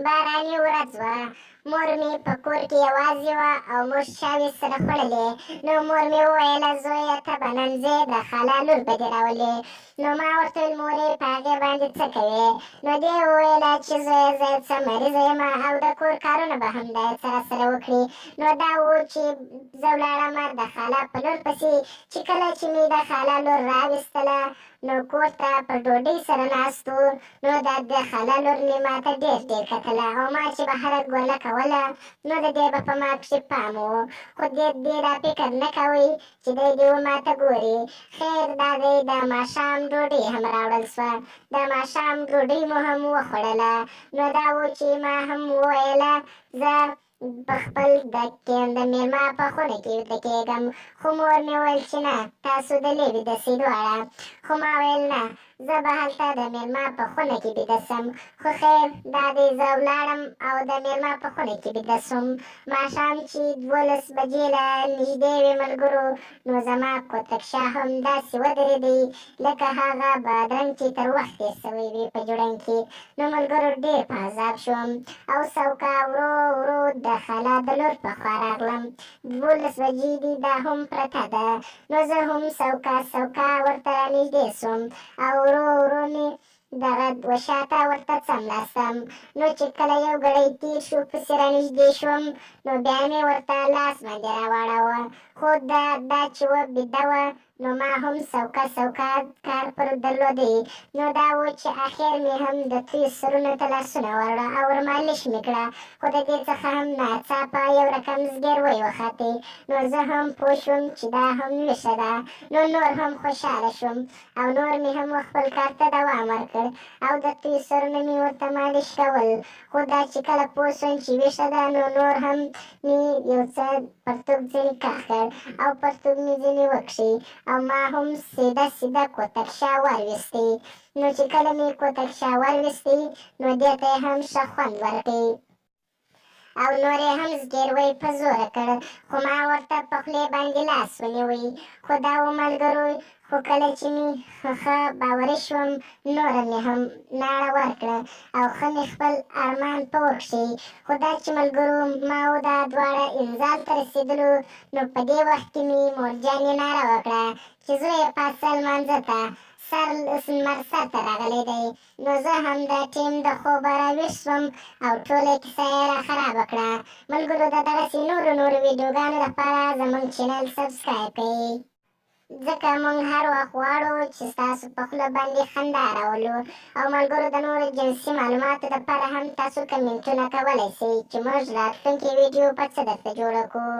باراني ورځ وه. مور مې په کور کې یوازې وه او موږ چاوې سره خوړلې. نو مور مې وویله زویه ته به نن ځې د خاله لور به دې راولې. نو ما ورته ویل مورې په هغې باندې څه کوې؟ نو دې وویله چې زویه زه څه مریضه یم او د کور کارونه به هم باید سره وکړي. نو دا و چې زه ولاړمه د خاله په لور پسې. چې کله چې مې د خاله لور راویستله نو کور ته په ډوډۍ سره ناست وو. نو د خاله لور مې ماته ډېر کتله او ما چې به هره ګوله کوله نو د دې به په ما کښې پام و. خو دې دا فکر نه کوئ چې دی دې ماته ګوري. خیر دا دی د ماښام ډوډۍ هم راوړل سوه. د ماښام ډوډۍ مو هم وخوړله. نو دا و چې ما هم وویله زه په خپل د مېلمه په خونه کې ویده کېږم. خو مور مې وویل چې نه تاسو دلې ویده سئ دواړه. خو ما ویل نه زه به هلته د مېلمه په خونه کې بیده سم. خو خیر دا دی زه ولاړم او د مېلمه په خونه کې بیده سوم. ماښام چې 12 بجې له نږدې وې ملګرو نو زما کوتکشه هم داسې ودرېدی لکه هغه بادرنګ چې تر وخت تېر سوی وي په جوړنګ کې. نو ملګرو ډېر په عذاب شوم او سوکه ورو ورو د خاله د لور په خوا راغلم. 12 بجې دي دا هم پرته ده. نو زه هم سوکه ورته رانږدې سوم او ورو ورو مې دغه وشاته ورته څملاستم. نو چې کله یو ګړی تېر شو پسې رانږدې شوم نو بیا مې ورته لاس باندې راواړوه. خو دا چې وه بیده وه نو ما هم سوکه کار پر درلودی. نو دا و چې اخر مې هم د توی سرونو ته لاسونه وروړه او ورمالش مې کړه. خو د دې څخه هم ناڅاپه یو رقم زګیروی وختې. نو زه هم پوه شوم چې دا هم ویښه ده. نو نور هم خوشحاله شوم او نور مې هم خپل کار ته دوام ورکړ او د توی سرونه مې ورته مالش کول. خو دا چې کله پوه شوم چې ویښه ده نو نور هم مې یو څه پرتوګ ځینې کاغ کړ او پرتوګ مې ځینې وکښی او ما هم سیده کوتکشه ورویستې. نو چې کله مې کوتکشه ورویستې نو دې ته یې هم ښه خوند ورکړی او نور یې هم زګیروی په زوره کړ. خو ما ورته په خولې باندې لاس ونیوی. خو دا و ملګرو خو کله چې مې ښه باوري شوم نوره مې هم ناړه ورکړه او ښه مې خپل ارمان په وکښی. خو دا چې ملګرو ما و دا دواړه انزال ته رسېدلو نو په دې وخت کې مې مورجانې ناره وکړه چې زویه پاڅه لمانځه ته لمر سر ته راغلی دی. نو زه هم د ټیم د خوبه راویښ شوم او ټوله کیسه یې راخرابه کړه. ملګرو د دغسې نورو ویډیوګانو لپاره زموږ چینل سبسکرایب کړئ ځکه موږ هر وخت غواړو چې ستاسو په خوله باندې خندا راولو. او ملګرو د نورو جنسي معلوماتو لپاره هم تاسو کمنټونه کولی شئ چې موږ راتلونکې ویډیو په څه درته جوړه کړو.